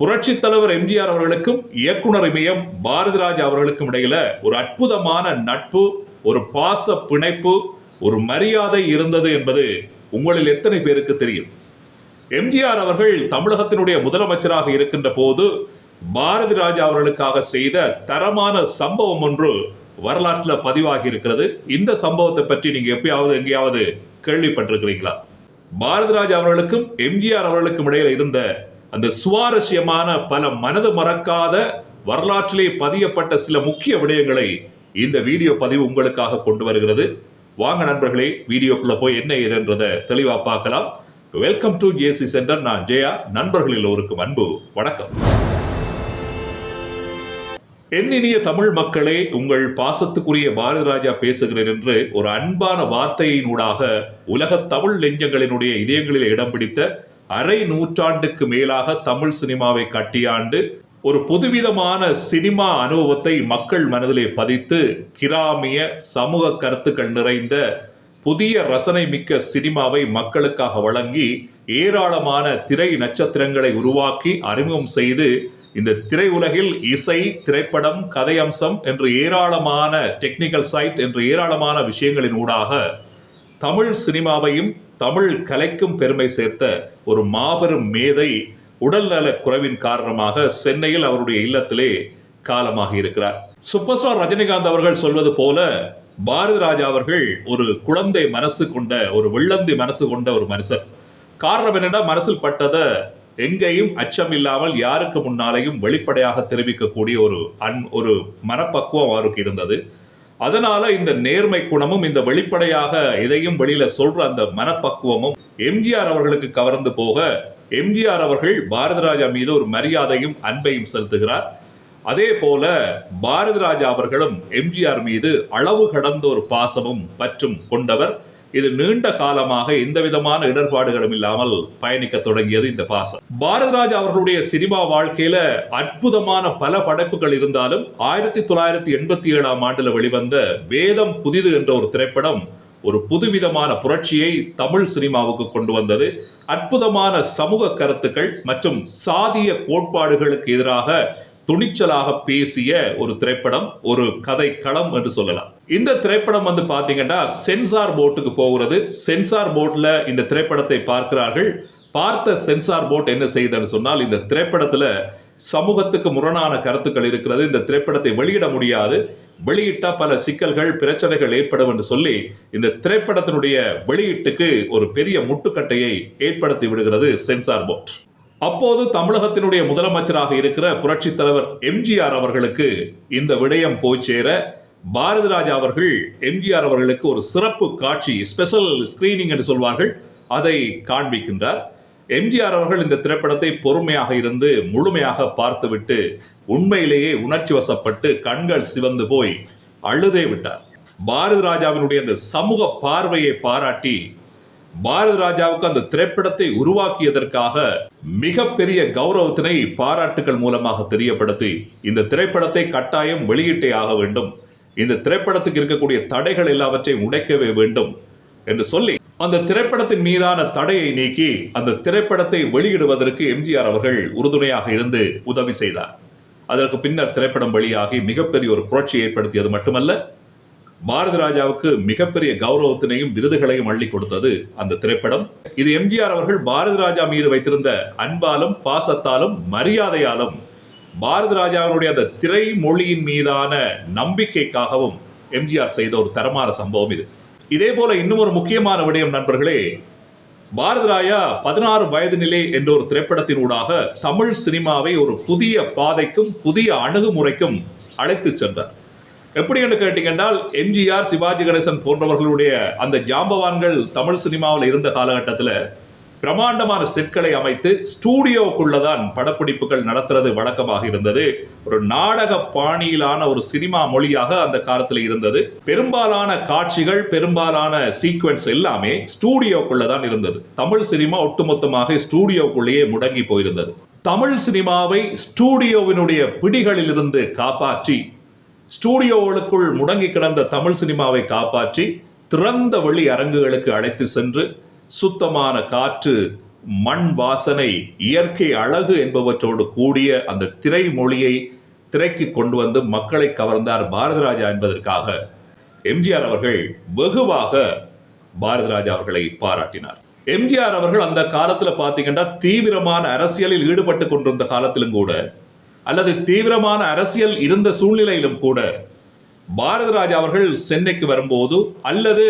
புரட்சி தலைவர் எம்ஜிஆர் அவர்களுக்கும் இயக்குனர் இமயம் பாரதிராஜா அவர்களுக்கும் இடையில ஒரு அற்புதமான நட்பு, ஒரு பாச பிணைப்பு, ஒரு மரியாதை இருந்தது என்பது உங்களில் எத்தனை பேருக்கு தெரியும்? எம்ஜிஆர் அவர்கள் தமிழகத்தினுடைய முதலமைச்சராக இருக்கின்ற போது பாரதிராஜா அவர்களுக்காக செய்த தரமான சம்பவம் ஒன்று வரலாற்றில் பதிவாகி இருக்கிறது. இந்த சம்பவத்தை பற்றி நீங்க எப்பயாவது எங்கேயாவது கேள்விப்பட்டிருக்கிறீங்களா? பாரதிராஜா அவர்களுக்கும் எம்ஜிஆர் அவர்களுக்கும் இடையில இருந்த அந்த சுவாரஸ்யமான, பல மனது மறக்காத, வரலாற்றிலே பதியப்பட்ட சில முக்கிய விடயங்களை இந்த வீடியோ பதிவு உங்களுக்காக கொண்டு வருகிறது. வாங்க நண்பர்களே, வீடியோக்குள்ள போய் என்ன ஏதுன்றதை தெளிவா பார்க்கலாம். Welcome to JC centre. நான் ஜெயா. நண்பர்கள் எல்லோருக்கும் அன்பு வணக்கம். என்னினிய தமிழ் மக்களே, உங்கள் பாசத்துக்குரிய பாரதிராஜா பேசுகிறேன் என்று ஒரு அன்பான வார்த்தையினூடாக உலக தமிழ் நெஞ்சங்களினுடைய இதயங்களில் இடம் பிடித்த அரை நூற்றாண்டுக்கு மேலாக தமிழ் சினிமாவை கட்டியாண்டு ஒரு புதுவிதமான சினிமா அனுபவத்தை மக்கள் மனதிலே பதித்து கிராமிய சமூக கருத்துக்கள் நிறைந்த புதிய ரசனை மிக்க சினிமாவை மக்களுக்காக வழங்கி ஏராளமான திரை நட்சத்திரங்களை உருவாக்கி அறிமுகம் செய்து இந்த திரையுலகில் இசை, திரைப்படம், கதையம்சம் என்று ஏராளமான டெக்னிக்கல் சைட் என்று ஏராளமான விஷயங்களின் ஊடாக தமிழ் சினிமாவையும் தமிழ் கலைக்கும் பெருமை சேர்த்த ஒரு மாபெரும் மேதை உடல்நல குறைவின் காரணமாக சென்னையில் அவருடைய இல்லத்திலே காலமாக இருக்கிறார். சூப்பர் ஸ்டார் ரஜினிகாந்த் அவர்கள் சொல்வது போல பாரதிராஜா அவர்கள் ஒரு குழந்தை மனசு கொண்ட, ஒரு வெள்ளந்தி மனசு கொண்ட ஒரு மனுஷர். காரணம் என்னன்னா, மனசில் பட்டதை எங்கேயும் அச்சம் இல்லாமல் யாருக்கு முன்னாலேயும் வெளிப்படையாக தெரிவிக்கக்கூடிய ஒரு மனப்பக்குவம் அவருக்கு இருந்தது. அதனால இந்த நேர்மை குணமும், இந்த வெளிப்படையாக எதையும் வெளியில சொல்ற அந்த மனப்பக்குவமும் எம்ஜிஆர் அவர்களுக்கு கவர்ந்து போக எம்ஜிஆர் அவர்கள் பாரதிராஜா மீது ஒரு மரியாதையும் அன்பையும் செலுத்துகிறார். அதே போல பாரதிராஜா அவர்களும் எம்ஜிஆர் மீது அளவு கடந்த ஒரு பாசமும் பற்றும் கொண்டவர். இது நீண்ட காலமாக எந்த விதமான இடர்பாடுகளும் இல்லாமல் பயணிக்க தொடங்கியது இந்த பாசம். பாரதிராஜா அவர்களுடைய சினிமா வாழ்க்கையில அற்புதமான பல படைப்புகள் இருந்தாலும் 1987 ஆண்டுல வெளிவந்த வேதம் புதிது என்ற ஒரு திரைப்படம் ஒரு புதுவிதமான புரட்சியை தமிழ் சினிமாவுக்கு கொண்டு வந்தது. அற்புதமான சமூக கருத்துக்கள் மற்றும் சாதிய கோட்பாடுகளுக்கு எதிராக துணிச்சலாக பேசிய ஒரு திரைப்படம், ஒரு கதை களம் என்று சொல்லலாம். இந்த திரைப்படம் பாத்தீங்கன்னா சென்சார் போர்டுக்கு போகிறது. சென்சார் போர்ட்ல இந்த திரைப்படத்தை பார்க்கிறார்கள். பார்த்த சென்சார் போர்ட் என்ன செய்யுதுன்னு சொன்னால், இந்த திரைப்படத்துல சமூகத்துக்கு முரணான கருத்துக்கள் இருக்கிறது, இந்த திரைப்படத்தை வெளியிட முடியாது, வெளியிட்டா பல சிக்கல்கள், பிரச்சனைகள் ஏற்படும் என்று சொல்லி இந்த திரைப்படத்தினுடைய வெளியீட்டுக்கு ஒரு பெரிய முட்டுக்கட்டையை ஏற்படுத்தி விடுகிறது சென்சார் போர்ட். அப்போது தமிழகத்தினுடைய முதலமைச்சராக இருக்கிற புரட்சி தலைவர் எம்ஜிஆர் அவர்களுக்கு இந்த விடயம் போய் சேர பாரதிராஜா அவர்கள் எம்ஜிஆர் அவர்களுக்கு ஒரு சிறப்பு காட்சி, ஸ்பெஷல் ஸ்கிரீனிங் என்று சொல்வார்கள், அதை காண்பிக்கின்றார். எம்ஜிஆர் அவர்கள் இந்த திரைப்படத்தை பொறுமையாக இருந்து முழுமையாக பார்த்துவிட்டு உண்மையிலேயே உணர்ச்சி வசப்பட்டு கண்கள் சிவந்து போய் அழுதே விட்டார். பாரதிராஜாவினுடைய அந்த சமூக பார்வையை பாராட்டி பாரதிராஜாவுக்கு அந்த திரைப்படத்தை உருவாக்கியதற்காக மிகப்பெரிய கௌரவத்தினை பாராட்டுகள் மூலமாக தெரியப்படுத்தி இந்த திரைப்படத்தை கட்டாயம் வெளியிட்டே ஆக வேண்டும், இந்த திரைப்படத்துக்கு இருக்கக்கூடிய தடைகள் எல்லாவற்றையும் உடைக்கவே வேண்டும் என்று சொல்லி அந்த திரைப்படத்தின் மீதான தடையை நீக்கி அந்த திரைப்படத்தை வெளியிடுவதற்கு எம்ஜிஆர் அவர்கள் உறுதுணையாக இருந்து உதவி செய்தார். அதற்கு பின்னர் திரைப்படம் வெளியாகி மிகப்பெரிய ஒரு புரட்சி ஏற்படுத்தியது மட்டுமல்ல, பாரதிராஜாவுக்கு மிகப்பெரிய கௌரவத்தினையும் விருதுகளையும் அள்ளி கொடுத்தது அந்த திரைப்படம். இது எம்ஜிஆர் அவர்கள் பாரதிராஜா மீது வைத்திருந்த அன்பாலும் பாசத்தாலும் மரியாதையாலும் பாரதிராஜாவினுடைய அந்த திரை மொழியின் மீதான நம்பிக்கைக்காகவும் எம்ஜிஆர் செய்த ஒரு தரமான சம்பவம் இது. இதே போல இன்னும் ஒரு முக்கியமான விடயம் நண்பர்களே, பாரதிராஜா 16 வயது நிலை என்ற ஒரு திரைப்படத்தின் ஊடாக தமிழ் சினிமாவை ஒரு புதிய பாதைக்கும் புதிய அணுகுமுறைக்கும் அழைத்து சென்றார். எப்படி என்று கேட்டீங்கன்றால், எம்ஜிஆர், சிவாஜி கணேசன் போன்றவர்களுடைய அந்த ஜாம்பவான்கள் தமிழ் சினிமாவில் இருந்த காலகட்டத்தில் பிரமாண்டமான செட்களை அமைத்து ஸ்டூடியோக்குள்ளதான் படப்பிடிப்புகள் நடத்துறது வழக்கமாக இருந்தது. ஒரு நாடக பாணியிலான ஒரு சினிமா மொழியாக அந்த காலத்தில் இருந்தது. பெரும்பாலான காட்சிகள், பெரும்பாலான சீக்வென்ஸ் எல்லாமே ஸ்டூடியோக்குள்ளதான் இருந்தது. தமிழ் சினிமா ஒட்டுமொத்தமாக ஸ்டூடியோக்குள்ளேயே முடங்கி போயிருந்தது. தமிழ் சினிமாவை ஸ்டூடியோவினுடைய பிடிகளில் இருந்து காப்பாற்றி, ஸ்டூடியோவுக்குள் முடங்கி கிடந்த தமிழ் சினிமாவை காப்பாற்றி திறந்த வெளி அரங்குகளுக்கு அழைத்து சென்று சுத்தமான காற்று, மண் வாசனை, இயற்கை அழகு என்பவற்றோடு கூடிய அந்த திரை மொழியை திரைக்கு கொண்டு வந்து மக்களை கவர்ந்தார் பாரதி ராஜா என்பதற்காக எம்ஜிஆர் அவர்கள் வெகுவாக பாரதி ராஜா அவர்களை பாராட்டினார். எம்ஜிஆர் அவர்கள் அந்த காலத்துல பாத்தீங்கன்னா தீவிரமான அரசியலில் ஈடுபட்டு கொண்டிருந்த காலத்திலும் கூட, அல்லது தீவிரமான அரசியல் இருந்த சூழ்நிலையிலும் கூட, பாரதி ராஜா அவர்கள் சென்னைக்கு வரும்போது அல்லது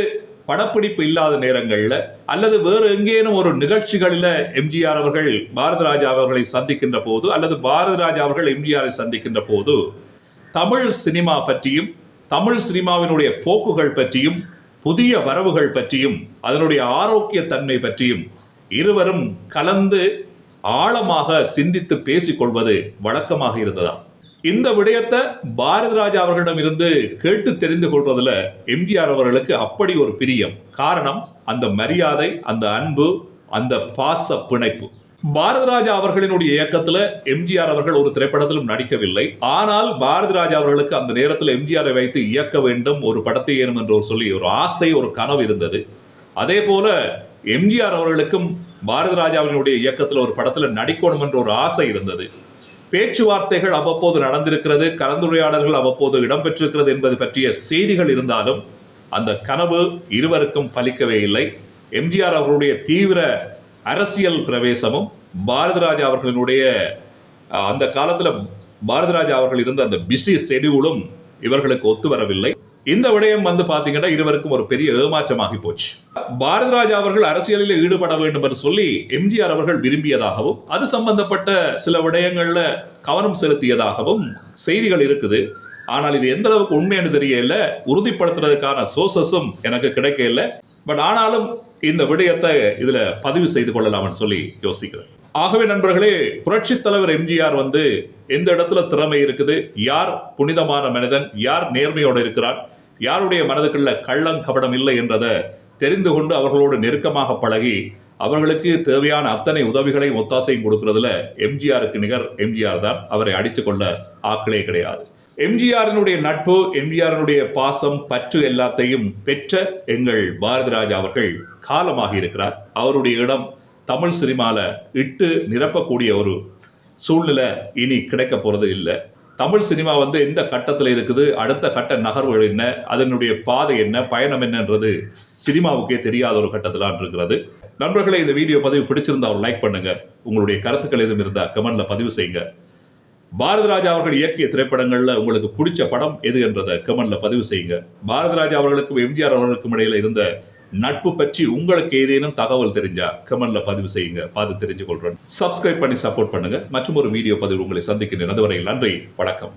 படப்பிடிப்பு இல்லாத நேரங்கள்ல அல்லது வேறு எங்கேனும் ஒரு நிகழ்ச்சிகளில் எம்ஜிஆர் அவர்கள் பாரதி ராஜா அவர்களை சந்திக்கின்ற போது அல்லது பாரதி ராஜா அவர்கள் எம்ஜிஆரை சந்திக்கின்ற போது தமிழ் சினிமா பற்றியும் தமிழ் சினிமாவினுடைய போக்குகள் பற்றியும் புதிய வரவுகள் பற்றியும் அதனுடைய ஆரோக்கிய தன்மை பற்றியும் இருவரும் கலந்து ஆழமாக சிந்தித்து பேசிக்கொள்வது வழக்கமாக இருந்ததா. இந்த விடயத்தை பாரதி ராஜா அவர்களிடம் இருந்து கேட்டு தெரிந்து கொள்வதில் எம்ஜிஆர் அவர்களுக்கு அப்படி ஒரு பிரியம். காரணம் அந்த மரியாதை, அந்த அன்பு, அந்த பாச பிணைப்பு. பாரதி ராஜா அவர்களினுடைய இயக்கத்தில் எம்ஜிஆர் அவர்கள் ஒரு திரைப்படத்திலும் நடிக்கவில்லை. ஆனால் பாரதி ராஜா அவர்களுக்கு அந்த நேரத்தில் எம்ஜிஆரை வைத்து இயக்க வேண்டும், ஒரு படத்தை ஏறும் என்று சொல்லி ஒரு ஆசை, ஒரு கனவு இருந்தது. அதே போல எம்ஜிஆர் அவர்களுக்கும் பாரதி ராஜாவினுடைய இயக்கத்தில் ஒரு படத்தில் நடிக்கணும் என்ற ஒரு ஆசை இருந்தது. பேச்சுவார்த்தைகள் அவ்வப்போது நடந்திருக்கிறது, கலந்துரையாடல்கள் அவ்வப்போது இடம்பெற்றிருக்கிறது என்பது பற்றிய செய்திகள் இருந்தாலும் அந்த கனவு இருவருக்கும் பலிக்கவே இல்லை. எம்ஜிஆர் அவர்களுடைய தீவிர அரசியல் பிரவேசமும் பாரதி ராஜா அவர்களினுடைய அந்த காலத்தில் பாரதி ராஜா அவர்கள் இருந்த அந்த பிஸி ஷெட்யூலும் இவர்களுக்கு ஒத்து வரவில்லை. இந்த விடயம் பாத்தீங்கன்னா இருவருக்கும் ஒரு பெரிய ஏமாற்றமாகி போச்சு. பாரதி ராஜா அவர்கள் அரசியலில் ஈடுபட வேண்டும் என்று சொல்லி எம்ஜிஆர் அவர்கள் விரும்பியதாகவும் அது சம்பந்தப்பட்ட சில விடயங்கள்ல கவனம் செலுத்தியதாகவும் செய்திகள் இருக்குது. ஆனால் இது எந்த அளவுக்கு உண்மைன்னு தெரியல, உறுதிப்படுத்துறதுக்கான சோர்சஸும் எனக்கு கிடைக்கல. பட் ஆனாலும் இந்த விடயத்தை இதுல பதிவு செய்து கொள்ளலாம்னு சொல்லி யோசிக்கிறேன். ஆகவே நண்பர்களே, புரட்சி தலைவர் எம்ஜிஆர் எந்த இடத்துல திறமை இருக்குது, யார் புனிதமான மனிதன், யார் நேர்மையோடு இருக்கிறார், யாருடைய மனதுக்குள்ள கள்ளம் கபடம் இல்லை என்றதை தெரிந்து கொண்டு அவர்களோடு நெருக்கமாக பழகி அவர்களுக்கு தேவையான அத்தனை உதவிகளையும் ஒத்தாசையும் கொடுக்கிறதுல எம்ஜிஆருக்கு நிகர் எம்ஜிஆர் தான். அவரை அடித்துக் கொள்ள ஆக்களே கிடையாது. எம்ஜிஆரினுடைய நட்பு, எம்ஜிஆரினுடைய பாசம், பற்று எல்லாத்தையும் பெற்ற எங்கள் பாரதி ராஜா அவர்கள் காலமாக இருக்கிறார். அவருடைய இடம் தமிழ் சினிமால இட்டு நிரப்பக்கூடிய ஒரு சூழ்நிலை இனி கிடைக்க போறது இல்லை. தமிழ் சினிமா எந்த கட்டத்தில் இருக்குது, அடுத்த கட்ட நகர்வுகள் என்ன, அதனுடைய பாதை என்ன, பயணம் என்னன்றது சினிமாவுக்கே தெரியாத ஒரு கட்டத்தில் இருக்கிறது. நண்பர்களே, இந்த வீடியோ பதிவு பிடிச்சிருந்தா ஒரு லைக் பண்ணுங்க. உங்களுடைய கருத்துக்கள் எதுவும் இருந்தா கமெண்ட்ல பதிவு செய்யுங்க. பாரதி ராஜா அவர்கள் இயக்கிய திரைப்படங்கள்ல உங்களுக்கு பிடிச்ச படம் எது என்றதை கமெண்ட்ல பதிவு செய்யுங்க. பாரதி ராஜா அவர்களுக்கும் எம்ஜிஆர் அவர்களுக்கும் இடையில இருந்த நட்பு பற்றி உங்களுக்கு ஏதேனும் தகவல் தெரிஞ்சா கமெண்ட்ல பதிவு செய்யுங்க, பார்த்து தெரிஞ்சு கொள்றேன். சப்ஸ்கிரைப் பண்ணி சப்போர்ட் பண்ணுங்க. மற்றும் ஒரு வீடியோ பதிவு உங்களை சந்திக்கின்றேன். அதுவரை நன்றி, வணக்கம்.